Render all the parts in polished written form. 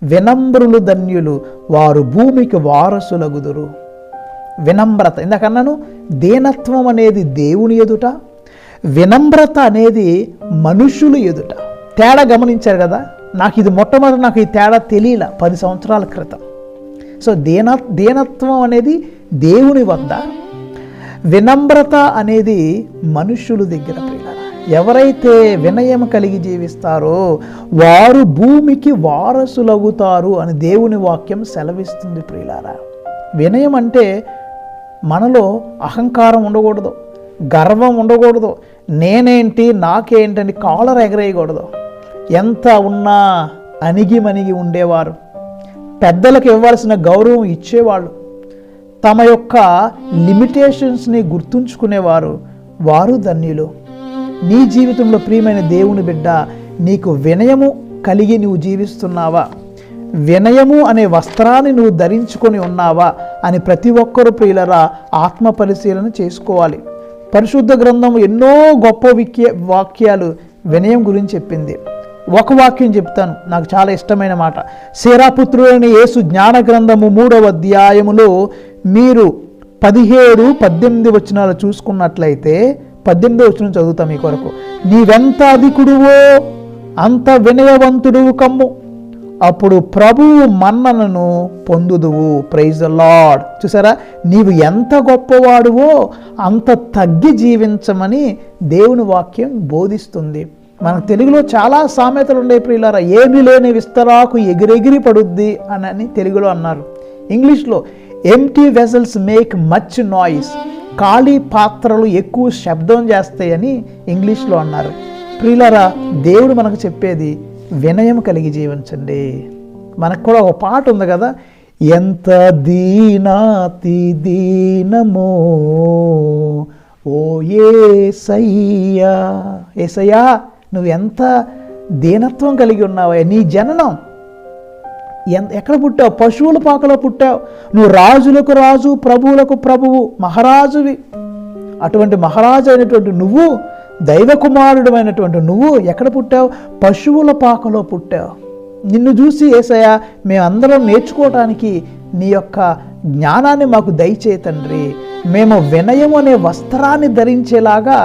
వినమ్రులు ధన్యులు, వారు భూమికి వారసులగుదురు. వినమ్రత, ఇందాకన్నాను దీనత్వం అనేది దేవుని ఎదుట, వినమ్రత అనేది మనుషులు ఎదుట. తేడా గమనించారు కదా. నాకు ఈ తేడా తెలియల 10 సంవత్సరాల క్రితం. సో దీనత్వం అనేది దేవుని వద్ద, వినమ్రత అనేది మనుషుల దగ్గర. ప్రియులారా, ఎవరైతే వినయం కలిగి జీవిస్తారో వారు భూమికి వారసులవుతారు అని దేవుని వాక్యం సెలవిస్తుంది. ప్రియులారా, వినయం అంటే మనలో అహంకారం ఉండకూడదు, గర్వం ఉండకూడదు, నేనేంటి నాకేంటని కాలర్ ఎగరేయకూడదు. ఎంత ఉన్నా అణిగిమణిగి ఉండేవారు, పెద్దలకు ఇవ్వాల్సిన గౌరవం ఇచ్చేవాళ్ళు, తమ యొక్క లిమిటేషన్స్ని గుర్తుంచుకునేవారు, వారు ధన్యులు. నీ జీవితంలో ప్రియమైన దేవుని బిడ్డ, నీకు వినయము కలిగి నువ్వు జీవిస్తున్నావా? వినయము అనే వస్త్రాన్ని నువ్వు ధరించుకొని ఉన్నావా అని ప్రతి ఒక్కరూ ప్రియులరా ఆత్మ పరిశీలన చేసుకోవాలి. పరిశుద్ధ గ్రంథం ఎన్నో గొప్ప వాక్యాలు వినయం గురించి చెప్పింది. ఒక వాక్యం చెప్తాను, నాకు చాలా ఇష్టమైన మాట. శేరాపుత్రుడైన యేసు జ్ఞాన గ్రంథము 3వ అధ్యాయములో మీరు 17-18 వచనాలు చూసుకున్నట్లయితే, 18వ వచనం చదువుతాం మీ కొరకు. నీవెంత అధికుడువో అంత వినయవంతుడువు కమ్ము, అప్పుడు ప్రభువు మన్ననను పొందుదువు. Praise the Lord. చూసారా, నీవు ఎంత గొప్పవాడువో అంత తగ్గి జీవించమని దేవుని వాక్యం బోధిస్తుంది. మన తెలుగులో చాలా సామెతలు ఉండే ప్రియులారా. ఏమీ లేని విస్తరాకు ఎగిరెగిరి పడుద్ది అని తెలుగులో అన్నారు. ఇంగ్లీష్లో empty vessels make much noise, ఖాళీ పాత్రలు ఎక్కువ శబ్దం చేస్తాయని ఇంగ్లీష్లో అన్నారు. ప్రియులారా, దేవుడు మనకు చెప్పేది వినయం కలిగి జీవించండి. మనకు కూడా ఒక పాట ఉంది కదా, ఎంత దీనాతి దీనమో ఓ యేసయ్యా. యేసయ్యా, నువ్వు ఎంత దీనత్వం కలిగి ఉన్నావా? నీ జననం ఎక్కడ పుట్టావు? పశువుల పాకలో పుట్టావు. నువ్వు రాజులకు రాజు, ప్రభువులకు ప్రభువు, మహారాజువి. అటువంటి మహారాజు అయినటువంటి నువ్వు, దైవ కుమారుడు అయినటువంటి నువ్వు ఎక్కడ పుట్టావు? పశువుల పాకలో పుట్టావు. నిన్ను చూసి యేసయ్యా మేమందరం నేర్చుకోవటానికి నీ యొక్క జ్ఞానాన్ని మాకు దయచే తండ్రి. మేము వినయం అనే వస్త్రాన్ని ధరించేలాగా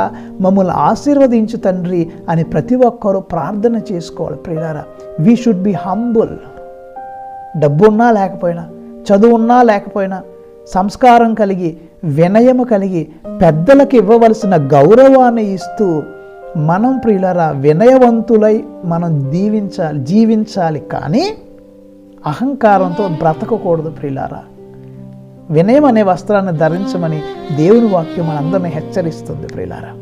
మమ్మల్ని ఆశీర్వదించు తండ్రి అని ప్రతి ఒక్కరూ ప్రార్థన చేసుకోవాలి. ప్రియులారా, వీ షుడ్ బి హంబుల్. డబ్బున్నా లేకపోయినా, చదువున్నా లేకపోయినా, సంస్కారం కలిగి, వినయము కలిగి, పెద్దలకు ఇవ్వవలసిన గౌరవాన్ని ఇస్తూ మనం ప్రియులారా వినయవంతులై మనం జీవించాలి. కానీ అహంకారంతో బ్రతకకూడదు. ప్రియులారా, వినయం అనే వస్త్రాన్ని ధరించమని దేవుని వాక్యం మనందరినీ హెచ్చరిస్తుంది. ప్రియులారా,